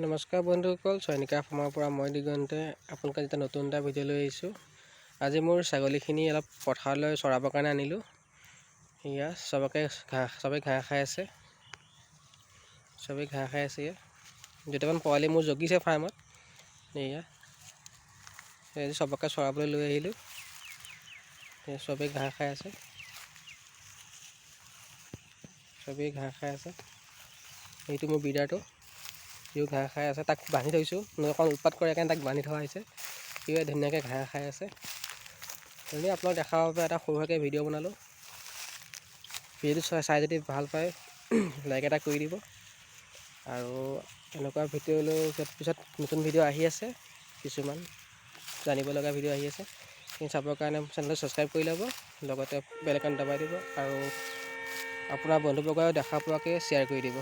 নমস্কাৰ বন্ধুসকল, চয়নিকা ফাৰ্মৰ পৰা মই দিগন্তে আপোনালোকে এটা নতুন এটা ভিডিঅ' লৈ আহিছোঁ। আজি মোৰ ছাগলীখিনি অলপ পথাৰলৈ চৰাবৰ কাৰণে আনিলোঁ। এয়া চবকে চবেই ঘাঁহ খাই আছে। দুটামান পোৱালি মোৰ জগিছে ফাৰ্মত। এয়া চবকে চৰাবলৈ লৈ আহিলোঁ। চবেই ঘাঁহ খাই আছে। এইটো মোৰ বিডাৰটো, সিও ঘাঁহ খাই আছে। তাক বান্ধি থৈছোঁ, অকণ উৎপাত কৰে কাৰণে তাক বান্ধি থোৱা হৈছে। সিও ধুনীয়াকৈ ঘাঁহ খাই আছে। এনেই আপোনাক দেখাবৰ বাবে এটা সৰুকৈ ভিডিঅ' বনালোঁ। ভিডিঅ'টো চাই যদি ভাল পায় লাইক এটা কৰি দিব। আৰু এনেকুৱা ভিডিঅ' লৈ পিছত নতুন ভিডিঅ' আহি আছে, কিছুমান জানিব লগা ভিডিঅ' আহি আছে। সেইখিনি চাবৰ কাৰণে চেনেলটো ছাবস্ক্ৰাইব কৰি ল'ব, লগতে বেল আইকন দবাই দিব আৰু আপোনাৰ বন্ধুবৰ্গই দেখা পোৱাকৈ শ্বেয়াৰ কৰি দিব।